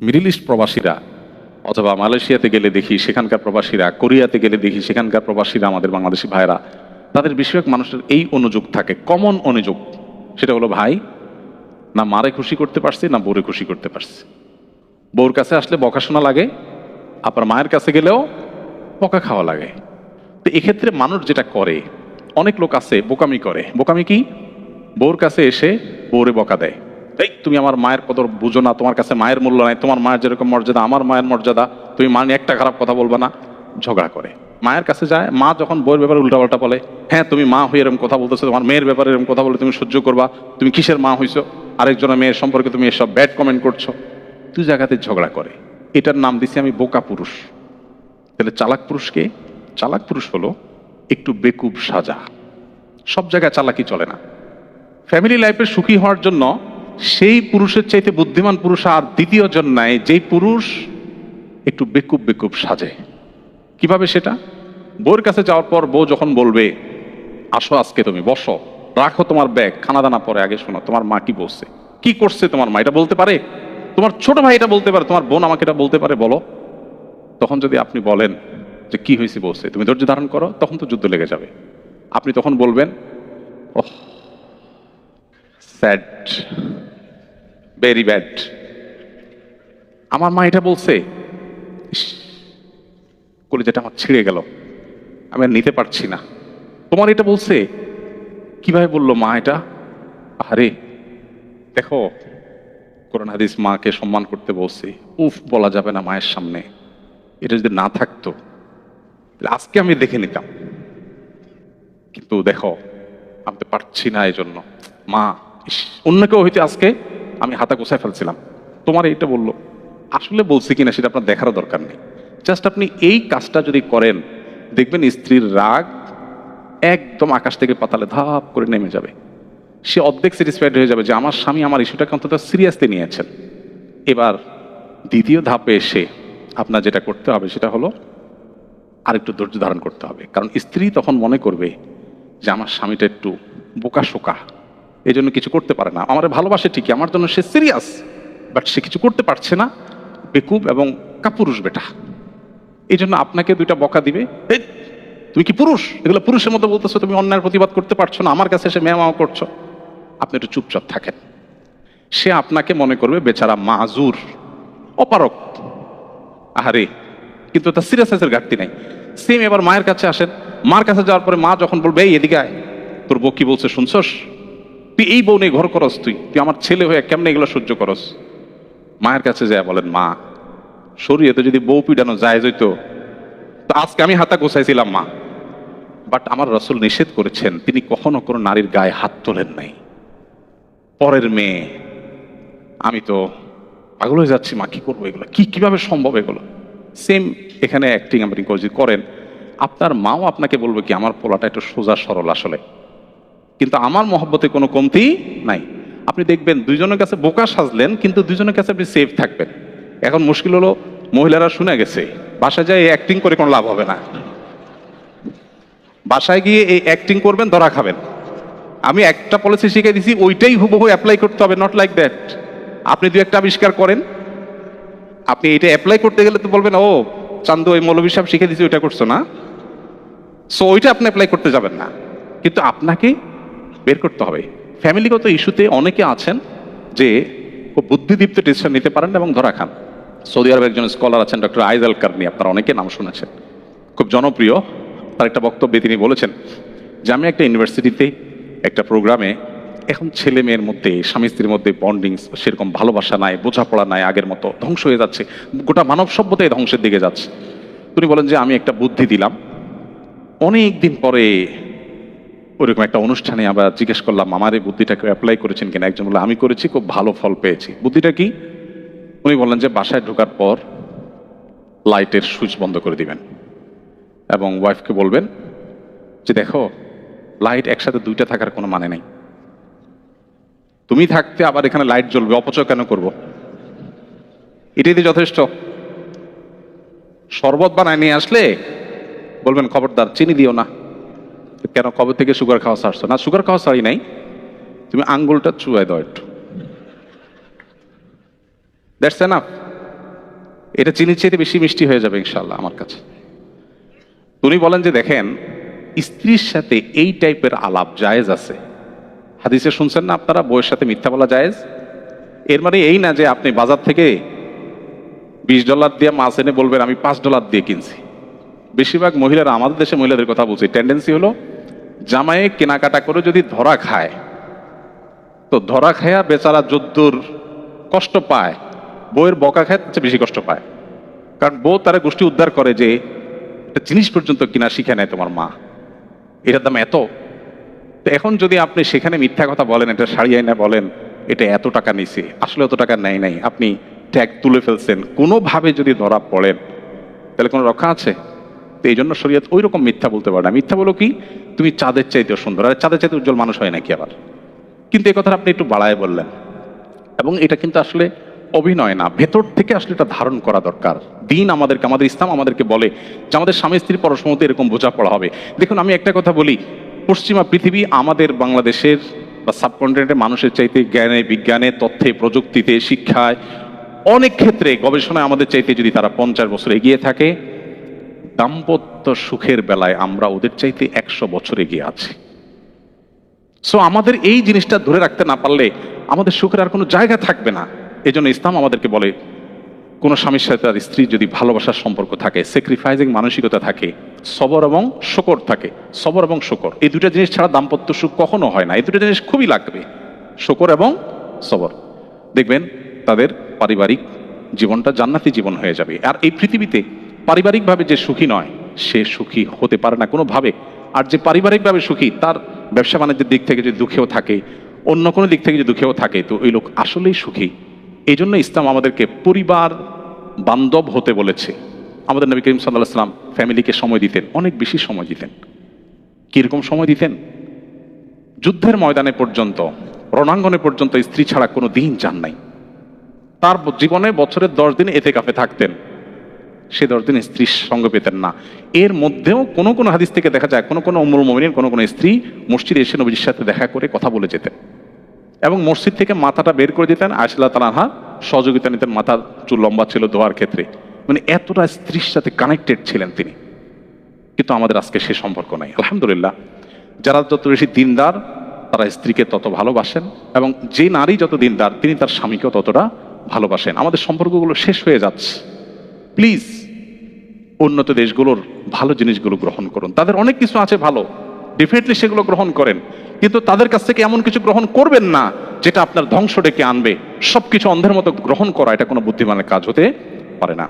Middle east প্রবাসীরা অথবা মালয়েশিয়াতে গেলে দেখি সেখানকার প্রবাসীরা, কোরিয়াতে গেলে দেখি সেখানকার প্রবাসীরা, আমাদের বাংলাদেশি ভাইরা, তাদের বেশিরভাগ মানুষের এই অনুযোগ থাকে, কমন অনুযোগ। সেটা হলো, ভাই না মারে খুশি করতে পারছি না বউরে খুশি করতে পারছি। বউর কাছে আসলে বকা শোনা লাগে, আপনার মায়ের কাছে গেলেও বকা খাওয়া লাগে। তো এক্ষেত্রে মানুষ যেটা করে, অনেক লোক আছে বোকামি করে। বোকামি কি? বউর কাছে এসে বউরে বকা দেয়, এই তুমি আমার মায়ের কদর বুঝো না, তোমার কাছে মায়ের মূল্য নাই, তোমার মায়ের যেরকম মর্যাদা আমার মায়ের মর্যাদা, তুমি মা নিয়ে একটা খারাপ কথা বলবে না। ঝগড়া করে, মায়ের কাছে যায়, মা যখন বউয়ের ব্যাপারে উল্টাপাল্টা বলে, হ্যাঁ তুমি মা হয়ে এরকম কথা বলতেছো, তোমার মেয়ের ব্যাপারে এরকম কথা বলে তুমি সহ্য করবা, তুমি কিসের মা হইছো, আরেকজনের মেয়ের সম্পর্কে তুমি এসব ব্যাড কমেন্ট করছো, তুই জায়গাতে ঝগড়া করে। এটার নাম দিছি আমি বোকা পুরুষ। তাহলে চালাক পুরুষকে, চালাক পুরুষ হলো একটু বেকুব সাজা। সব জায়গায় চালাকি চলে না। ফ্যামিলি লাইফে সুখী হওয়ার জন্য সেই পুরুষের চাইতে বুদ্ধিমান পুরুষ আর দ্বিতীয় জন নাই, যেই পুরুষ একটু বেকুব বেকুব সাজে। কিভাবে সেটা? বউর কাছে যাওয়ার পর বউ যখন বলবে, আসো আজকে তুমি বসো, রাখো তোমার ব্যাগ, খানা দানা পরে আগে শোনো তোমার মা কি বলছে, কি করছে তোমার মা, এটা বলতে পারে, তোমার ছোট ভাই এটা বলতে পারে, তোমার বোন আমাকে এটা বলতে পারে, বলো। তখন যদি আপনি বলেন যে কি হয়েছে বলছে, তুমি ধৈর্য ধারণ করো, তখন তো যুদ্ধ লেগে যাবে। আপনি তখন বলবেন, ওহ স্যাড, ভেরি ব্যাড, আমার মা এটা বলছে, কলিজাটা আমার ছিঁড়ে গেল, আমি আর নিতে পারছি না। তোমার এটা বলছে, কিভাবে বললো মা এটা? আরে দেখো, কোরআন হাদিস মাকে সম্মান করতে বলছি, উফ বলা যাবে না মায়ের সামনে, এটা যদি না থাকতো তাহলে আজকে আমি দেখে নিতাম, কিন্তু দেখো আমি তো পারছি না, এই জন্য মা, অন্য কেউ হইতে আজকে আমি হাতা গোছায় ফেলছিলাম, তোমার এইটা বললো, আসলে বলছি কিনা সেটা আপনার দেখারও দরকার নেই। জাস্ট আপনি এই কাজটা যদি করেন, দেখবেন স্ত্রীর রাগ একদম আকাশ থেকে পাতালে ধাপ করে নেমে যাবে। সে অর্ধেক স্যাটিসফাইড হয়ে যাবে যে আমার স্বামী আমার ইস্যুটাকে অন্তত সিরিয়াসলি নিয়েছেন। এবার দ্বিতীয় ধাপে এসে আপনার যেটা করতে হবে সেটা হলো আরেকটু ধৈর্য ধারণ করতে হবে। কারণ স্ত্রী তখন মনে করবে যে আমার স্বামীটা একটু বোকা শোকা, এই জন্য কিছু করতে পারে না, আমার ভালোবাসে ঠিকই, আমার জন্য সে সিরিয়াস, বাট সে কিছু করতে পারছে না, বেকুব এবং কাপুরুষ বেটা। এই জন্য আপনাকে দুইটা বকা দিবে, এই তুমি কি পুরুষ, এগুলো পুরুষের মতো বলতেছো, তুমি অন্যায়ের প্রতিবাদ করতে পারছো না, আমার কাছে এসে মেয়াও করছো। আপনি একটু চুপচাপ থাকেন। সে আপনাকে মনে করবে বেচারা মাজুর, অপারক, আহারে, কিন্তু তার সিরিয়াসনেসের ঘাটতি নাই। সেম এবার মায়ের কাছে আসেন, মার কাছে যাওয়ার পরে মা যখন বলবে, এই এদিকে আয়, তোর বউ কি বলছে শুনছস, তুই এই বউ নেই ঘর করস, তুই তুই আমার ছেলে হয়ে কেমনে এগুলো সহ্য করস। মায়ের কাছে যায় বলেন, মা শরীয়তে যদি বউ পিডানো যায় হইতো তো আজকে আমি হাতা গোছাইছিলাম মা, বাট আমার রাসূল নিষেধ করেছেন, তিনি কখনো কোনো নারীর গায়ে হাত তোলেন নাই, পরের মেয়ে, আমি তো পাগল হয়ে যাচ্ছি মা, কি করবো এগুলো, কিভাবে সম্ভব এগুলো। সেম এখানে অ্যাক্টিং আপনি যদি করেন, আপনার মাও আপনাকে বলবে কি আমার পোলাটা একটু সোজা সরল আসলে, কিন্তু আমার মহব্বতে কোনো কমতি নাই। আপনি দেখবেন দুইজনের কাছে বোকা সাজলেন, কিন্তু দুইজনের কাছে আপনি সেফ থাকবেন। এখন মুশকিল হলো, মহিলারা শুনে গেছে, বাসায় যায় এই অ্যাক্টিং করে কোনো লাভ হবে না, বাসায় গিয়ে এই অ্যাক্টিং করবেন, ধরা খাবেন। আমি একটা পলিসি শিখে দিছি, ওইটাই হুবহু অ্যাপ্লাই করতে হবে, নট লাইক দ্যাট। আপনি দু একটা আবিষ্কার করেন, আপনি এটা অ্যাপ্লাই করতে গেলে তো বলবেন, ও চান্দু ওই মৌলভী সাহেব শিখে দিছি, ওইটা করছো না, সো ওইটা আপনি অ্যাপ্লাই করতে যাবেন না, কিন্তু আপনাকে বের করতে হবে। ফ্যামিলিগত ইস্যুতে অনেকে আছেন যে খুব বুদ্ধিদীপ্ত ডিসিশন নিতে পারেন এবং ধরা খান। সৌদি আরবের একজন স্কলার আছেন ডক্টর আইজাল কারনি, আপনারা অনেকে নাম শুনেছেন, খুব জনপ্রিয়। তার একটা বক্তব্যে তিনি বলেছেন যে আমি একটা ইউনিভার্সিটিতে একটা প্রোগ্রামে, এখন ছেলে মেয়ের মধ্যে, স্বামী স্ত্রীর মধ্যে বন্ডিং সেরকম ভালোবাসা নাই, বোঝাপড়া নাই, আগের মতো ধ্বংস হয়ে যাচ্ছে, গোটা মানব সভ্যতাই ধ্বংসের দিকে যাচ্ছে। তিনি বলেন যে আমি একটা বুদ্ধি দিলাম। অনেক দিন পরে ওইরকম একটা অনুষ্ঠানে আবার জিজ্ঞেস করলাম, আমার এই বুদ্ধিটাকে অ্যাপ্লাই করেছেন কিনা। একজন বলল আমি করেছি, খুব ভালো ফল পেয়েছি। বুদ্ধিটা কি? উনি বললেন যে বাসায় ঢোকার পর লাইটের সুইচ বন্ধ করে দিবেন এবং ওয়াইফকে বলবেন যে দেখো, লাইট একসাথে দুইটা থাকার কোনো মানে নেই, তুমি থাকতে আবার এখানে লাইট জ্বলবে, অপচয় কেন করব, এটাই তো যথেষ্ট। শরবত বানায় নিয়ে আসলে বলবেন খবরদার চিনি দিও না। কেন, কবে থেকে সুগার খাওয়া ছাড়ছো? না, সুগার খাওয়া ছাড়ি নাই, তুমি আঙ্গুলটা চুয়াই দাও একটু, দ্যাটস এনাফ। এটা চিনির চাইতে বেশি মিষ্টি হয়ে যাবে ইনশাল্লাহ আমার কাছে। উনি বলেন যে দেখেন, স্ত্রীর সাথে এই টাইপের আলাপ জায়েজ আছে। হাদিসে শুনছেন না আপনারা, বউয়ের সাথে মিথ্যা বলা জায়েজ। এর মানে এই না যে আপনি বাজার থেকে $20 দিয়ে মাছ এনে বলবেন আমি $5 দিয়ে কিনছি। বেশিরভাগ মহিলারা, আমাদের দেশে মহিলাদের কথা বলছি, টেন্ডেন্সি হলো জামাইয়ে কেনাকাটা করে যদি ধরা খায়, তো ধরা খায়া বেচারা যদ্দুর কষ্ট পায়, বউয়ের বকা খায় তার চেয়ে বেশি কষ্ট পায়। কারণ বউ তারা গোষ্ঠী উদ্ধার করে যে একটা জিনিস পর্যন্ত কিনা শিখে নেয় তোমার মা, এটার দাম এত। তো এখন যদি আপনি সেখানে মিথ্যা কথা বলেন, এটা শাড়ি আইনা বলেন এটা এত টাকা নিছে, আসলে এত টাকা নেয় নাই, আপনি ট্যাগ তুলে ফেলছেন, কোনোভাবে যদি ধরা পড়েন তাহলে কোনো রক্ষা আছে? তো এই জন্য শরীয়ত ওই রকম মিথ্যা বলতে পারে না। মিথ্যা বলো কি, তুমি চাঁদের চাইতেও সুন্দর, আর চাঁদের চাইতে উজ্জ্বল মানুষ হয় নাকি আবার? কিন্তু এই কথাটা আপনি একটু বাড়ায় বললেন, এবং এটা কিন্তু আসলে অভিনয় না, ভেতর থেকে আসলে এটা ধারণ করা দরকার। দিন আমাদেরকে, আমাদের ইসলাম আমাদেরকে বলে যে আমাদের স্বামী স্ত্রীর পরস্পর মধ্যে এরকম বোঝাপড়া হবে। দেখুন, আমি একটা কথা বলি, পশ্চিমা পৃথিবী আমাদের বাংলাদেশের বা সাবকন্টিনেন্টের মানুষের চাইতে জ্ঞানে, বিজ্ঞানে, তথ্যে, প্রযুক্তিতে, শিক্ষায়, অনেক ক্ষেত্রে গবেষণায় আমাদের চাইতে যদি তারা 50 বছর এগিয়ে থাকে, দাম্পত্য সুখের বেলায় আমরা ওদের চাইতে 100 বছর এগিয়ে আছি। সো আমাদের এই জিনিসটা ধরে রাখতে না পারলে আমাদের সুখের আর কোনো জায়গা থাকবে না। এই জন্য ইসলাম আমাদেরকে বলে, কোনো স্বামীর সাথে তার স্ত্রী যদি ভালোবাসার সম্পর্ক থাকে, স্যাক্রিফাইসিং মানসিকতা থাকে, সবর এবং শকর থাকে, সবর এবং শকর, এই দুটো জিনিস ছাড়া দাম্পত্য সুখ কখনো হয় না। এই দুটো জিনিস খুবই লাগবে, শকর এবং সবর। দেখবেন তাদের পারিবারিক জীবনটা জান্নাতি জীবন হয়ে যাবে। আর এই পৃথিবীতে পারিবারিকভাবে যে সুখী নয়, সে সুখী হতে পারে না কোনোভাবে। আর যে পারিবারিকভাবে সুখী, তার ব্যবসা বাণিজ্যের দিক থেকে যদি দুঃখেও থাকে, অন্য কোনো দিক থেকে যদি দুঃখেও থাকে, তো ওই লোক আসলেই সুখী। এই জন্য ইসলাম আমাদেরকে পরিবার বান্ধব হতে বলেছে। আমাদের নবী করিম সাল্লাল্লাহু আলাইহি ওয়াসাল্লাম ফ্যামিলিকে সময় দিতেন, অনেক বেশি সময় দিতেন। কিরকম সময় দিতেন? যুদ্ধের ময়দানে পর্যন্ত, রণাঙ্গনে পর্যন্ত স্ত্রী ছাড়া কোনো দিন যান নাই। তার জীবনে বছরের 10 দিন এতেকাফে থাকতেন, সে 10 দিন স্ত্রীর সঙ্গ পেতেন না। এর মধ্যেও কোনো কোনো হাদিস থেকে দেখা যায় কোনো কোনো উম্মুল মুমিনিন, কোনো কোনো স্ত্রী মসজিদে এসে নবীর সাথে দেখা করে কথা বলে যেতেন, এবং মসজিদ থেকে মাথাটা বের করে দিতেন। আয়েশা রাদিয়াল্লাহু তাআলা আনহা সহযোগিতা নিতেন, মাথার চুল লম্বা ছিল ধোয়ার ক্ষেত্রে। মানে এতটা স্ত্রীর সাথে কানেক্টেড ছিলেন তিনি। কিন্তু আমাদের আজকে সে সম্পর্ক নাই। আলহামদুলিল্লাহ, যারা যত বেশি দিনদার তারা স্ত্রীকে তত ভালোবাসেন, এবং যে নারী যত দিনদার তিনি তার স্বামীকেও ততটা ভালোবাসেন। আমাদের সম্পর্কগুলো শেষ হয়ে যাচ্ছে। প্লিজ উন্নত দেশগুলোর ভালো জিনিসগুলো গ্রহণ করুন। তাদের অনেক কিছু আছে ভালো, ডেফিনেটলি সেগুলো গ্রহণ করেন, কিন্তু তাদের কাছ থেকে এমন কিছু গ্রহণ করবেন না যেটা আপনার ধ্বংস ডেকে আনবে। সবকিছু অন্ধের মতো গ্রহণ করা, এটা কোনো বুদ্ধিমানের কাজ হতে পারে না।